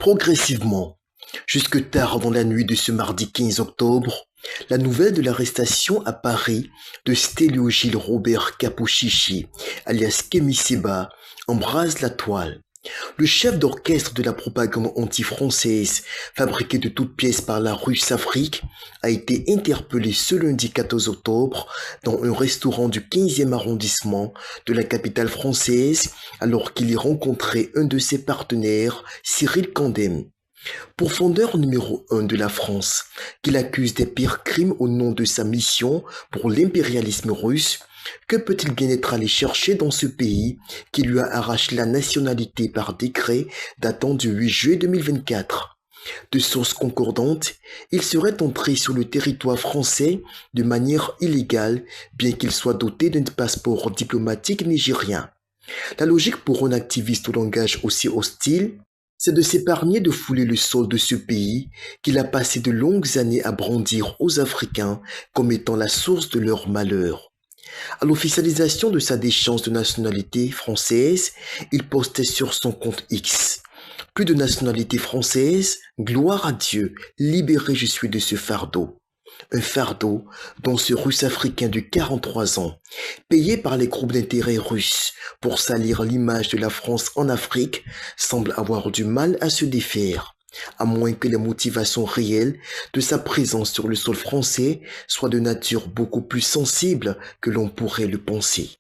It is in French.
Progressivement, jusque tard dans la nuit de ce mardi 15 octobre, la nouvelle de l'arrestation à Paris de Stélio Gilles Robert Capouchichi, alias Kémy Séba, embrase la toile. Le chef d'orchestre de la propagande anti-française, fabriqué de toutes pièces par la Russe Afrique, a été interpellé ce lundi 14 octobre dans un restaurant du 15e arrondissement de la capitale française alors qu'il y rencontrait un de ses partenaires, Cyril Candem. Pourfendeur numéro 1 de la France, qu'il accuse des pires crimes au nom de sa mission pour l'impérialisme russe, que peut-il bien être allé chercher dans ce pays qui lui a arraché la nationalité par décret datant du 8 juillet 2024? De sources concordantes, il serait entré sur le territoire français de manière illégale, bien qu'il soit doté d'un passeport diplomatique nigérien. La logique pour un activiste au langage aussi hostile, c'est de s'épargner de fouler le sol de ce pays qu'il a passé de longues années à brandir aux Africains comme étant la source de leur malheur. À l'officialisation de sa déchéance de nationalité française, il postait sur son compte X: plus de nationalité française, gloire à Dieu, libéré je suis de ce fardeau. Un fardeau dont ce russe africain de 43 ans, payé par les groupes d'intérêt russes pour salir l'image de la France en Afrique, semble avoir du mal à se défaire, à moins que les motivations réelles de sa présence sur le sol français soient de nature beaucoup plus sensible que l'on pourrait le penser.